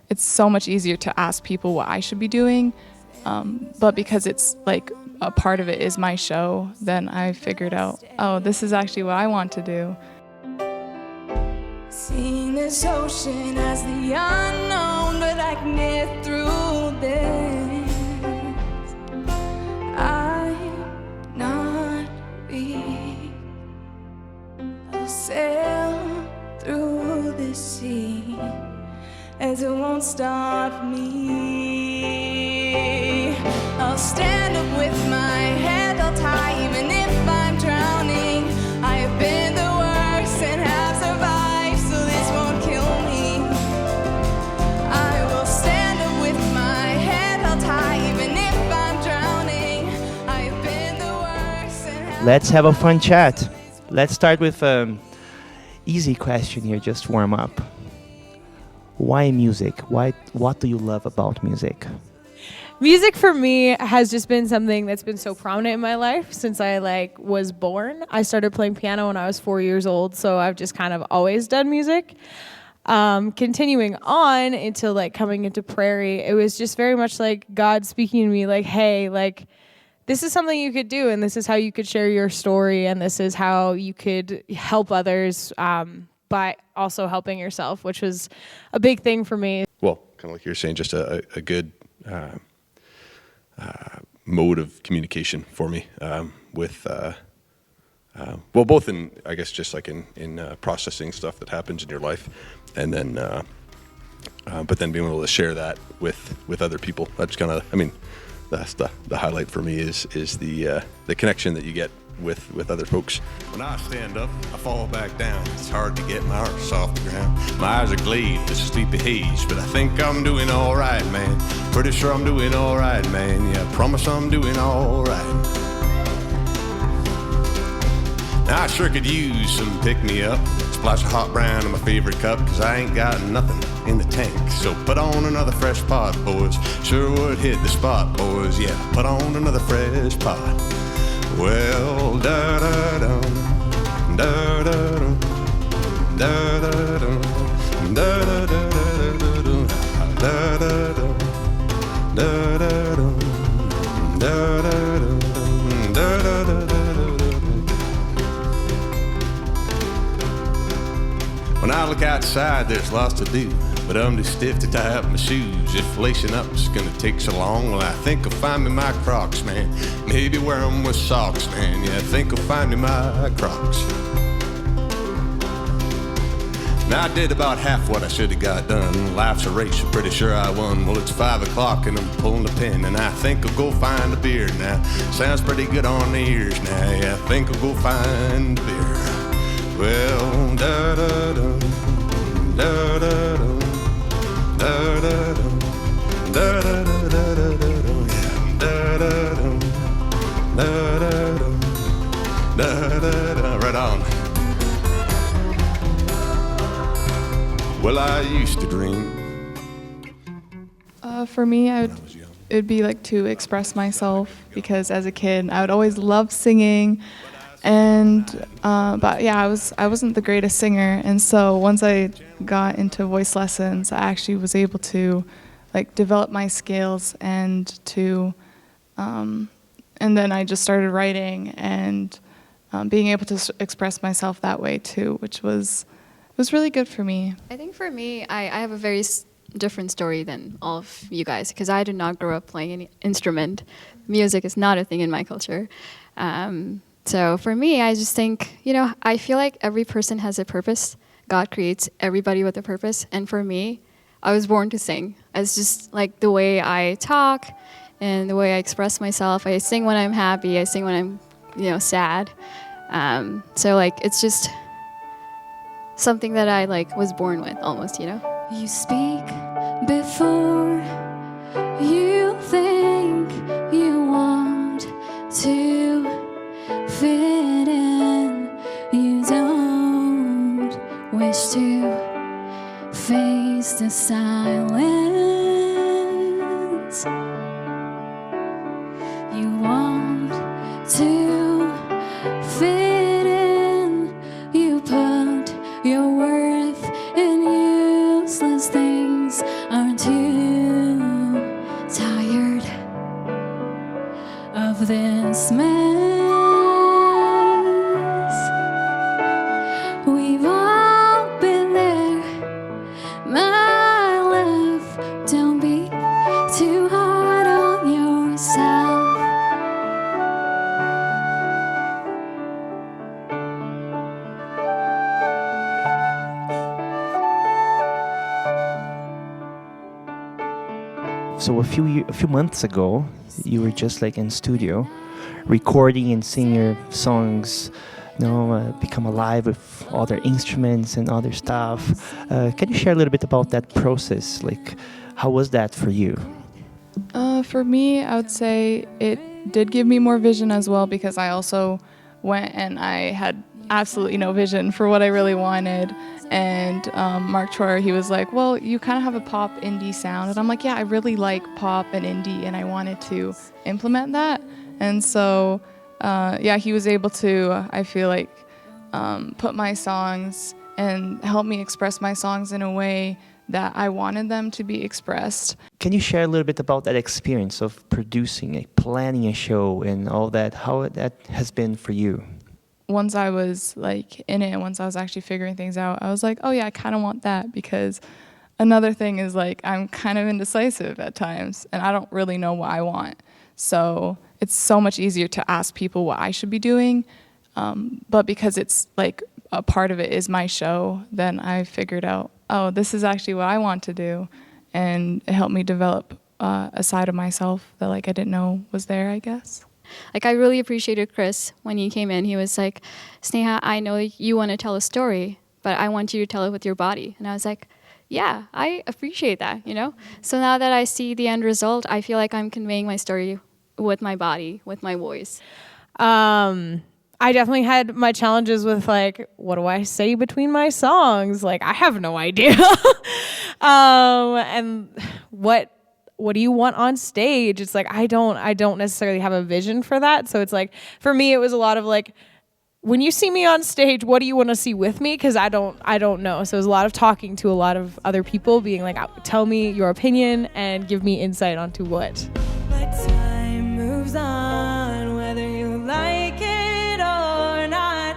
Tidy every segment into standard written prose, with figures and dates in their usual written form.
it's so much easier to ask people what I should be doing. But because it's like a part of it is my show, then I figured out, oh, this is actually what I want to do. Seeing this ocean as the unknown, but I can get through this. I'm not weak. I'll sail through the sea as it won't stop me. I'll stand up with my head held high, even if I'm drowning. I have been the worst and have survived, so this won't kill me. I will stand up with my head held high, even if I'm drowning. I have been the worst and have Let's have a fun chat. Let's start with an easy question here, just to warm up. Why music? What do you love about music? Music for me has just been something that's been so prominent in my life since I was born. I started playing piano when I was 4 years old, so I've just kind of always done music. Continuing on into coming into Prairie, it was just very much like God speaking to me, hey, this is something you could do, and this is how you could share your story, and this is how you could help others by also helping yourself, which was a big thing for me. Well, kind of like you're saying, just a good mode of communication for me with, both in, I guess, just like in processing stuff that happens in your life, and then, but then being able to share that with other people. That's kind of, that's the highlight for me is the connection that you get with other folks. When I stand up, I fall back down. It's hard to get my arms off the ground. My eyes are glazed, it's a sleepy haze, but I think I'm doing all right, man. Pretty sure I'm doing all right, man. Yeah, I promise I'm doing all right. Now I sure could use some pick-me-up. Splash of hot brown in my favorite cup, cause I ain't got nothing in the tank. So put on another fresh pot, boys. Sure would hit the spot, boys. Yeah, put on another fresh pot. Well, da-da-dum, da-da-dum, da-da-dum, da-da-da-da-da-dum, da-da-dum, da-da-dum, da-da-dum, da-da-da-da-da-dum. When I look outside, there's lots to do, but I'm too stiff to tie up my shoes. If lacing up's gonna take so long, well, I think I'll find me my Crocs, man. Maybe wear 'em with socks, man. Yeah, I think I'll find me my Crocs. Now I did about half what I should have got done. Life's a race, I'm pretty sure I won. Well, it's 5 o'clock and I'm pulling the pin, and I think I'll go find a beer now. Sounds pretty good on the ears now. Yeah, I think I'll go find a beer. Well, da-da-dum, da-da-dum, da-da-dum, da-da-da-da-da-dum, yeah, da-da-dum, da-da-dum, da-da-da, right on. Well, I used to dream. For me, it'd be to express myself, because as a kid, I would always love singing. And but yeah, I wasn't the greatest singer, and so once I got into voice lessons, I actually was able to develop my skills and then I just started writing and being able to express myself that way too, which was really good for me. I think for me, I have a very different story than all of you guys, because I did not grow up playing any instrument. Music is not a thing in my culture. So for me, I just think, I feel like every person has a purpose. God creates everybody with a purpose. And for me, I was born to sing. It's just the way I talk and the way I express myself. I sing when I'm happy. I sing when I'm, sad. So it's just something that I was born with almost, You speak before you think you want to fit in. You don't wish to face the silence. You want to fit in. You put your worth in useless things. Aren't We've all been there, my love. Don't be too hard on yourself. So a few months ago, you were just like in studio, recording and singing your songs, become alive with other instruments and other stuff. Can you share a little bit about that process? Like, how was that for you? For me, I would say it did give me more vision as well, because I also went and I had absolutely no vision for what I really wanted. And Mark Troyer, he was like, well, you kind of have a pop indie sound. And I'm like, yeah, I really like pop and indie, and I wanted to implement that. And so, he was able to, I feel like, put my songs and help me express my songs in a way that I wanted them to be expressed. Can you share a little bit about that experience of producing, planning a show and all that, how that has been for you? Once I was like in it, and once I was actually figuring things out, I was like, oh yeah, I kind of want that, because another thing is like I'm kind of indecisive at times and I don't really know what I want. So it's so much easier to ask people what I should be doing. But because it's like a part of it is my show, then I figured out, oh, this is actually what I want to do. And it helped me develop a side of myself that like I didn't know was there, I guess. Like, I really appreciated Chris when he came in. He was like, Sneha, I know you want to tell a story, but I want you to tell it with your body. And I was like, yeah, I appreciate that, So now that I see the end result, I feel like I'm conveying my story with my body, with my voice. I definitely had my challenges with, like, what do I say between my songs? Like, I have no idea. And what do you want on stage? It's like, I don't necessarily have a vision for that. So it's like, for me, it was a lot of like, when you see me on stage, what do you want to see with me? Because I don't know. So it was a lot of talking to a lot of other people, being like, tell me your opinion and give me insight onto what. But time moves on, whether you like it or not.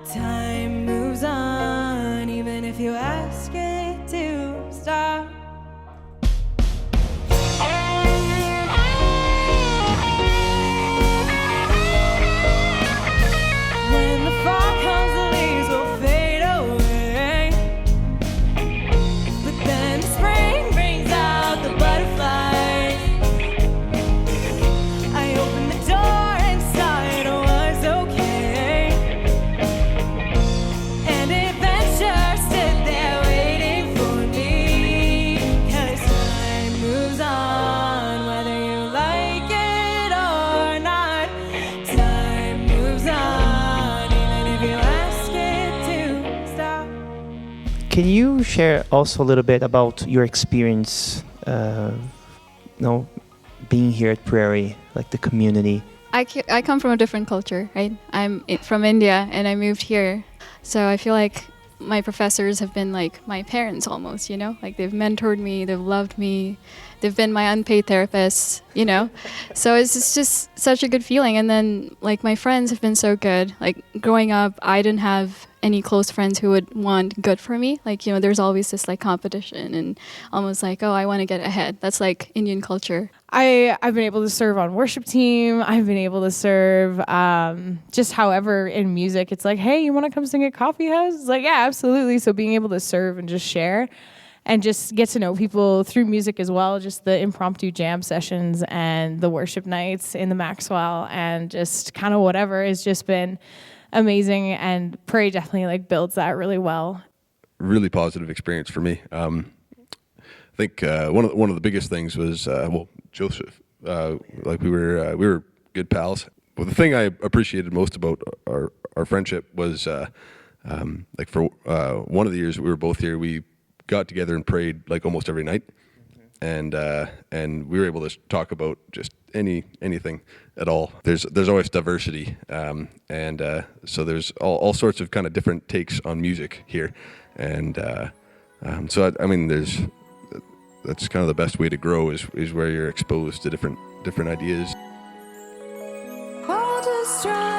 Time moves on, even if you ask it to stop. When the fall comes, the leaves will fade away. But then spring brings out the butterflies. I opened the door and saw it was okay. And adventure stood there waiting for me. 'Cause time moves on, whether you like it or not. Time moves on, even if you ask it to stop. Can you share also a little bit about your experience, being here at Prairie, like the community? I come from a different culture, right? I'm from India and I moved here. So I feel like my professors have been like my parents almost, Like they've mentored me, they've loved me, they've been my unpaid therapists, So it's just such a good feeling. And then like my friends have been so good. Like growing up, I didn't have any close friends who would want good for me. Like, there's always this like competition and almost like, oh, I want to get ahead. That's like Indian culture. I've been able to serve on worship team. I've been able to serve just however in music. It's like, hey, you want to come sing at Coffee House? It's like, yeah, absolutely. So being able to serve and just share and just get to know people through music as well, just the impromptu jam sessions and the worship nights in the Maxwell and just kind of whatever has just been amazing. And Prairie definitely like builds that really well. Really positive experience for me. I think one of the biggest things was Joseph. Like we were good pals. But the thing I appreciated most about our friendship was like for one of the years we were both here, we got together and prayed like almost every night, and we were able to talk about just anything at all. There's always diversity, and so there's all sorts of kind of different takes on music here, and so I mean that's kind of the best way to grow is where you're exposed to different ideas. Oh, stride.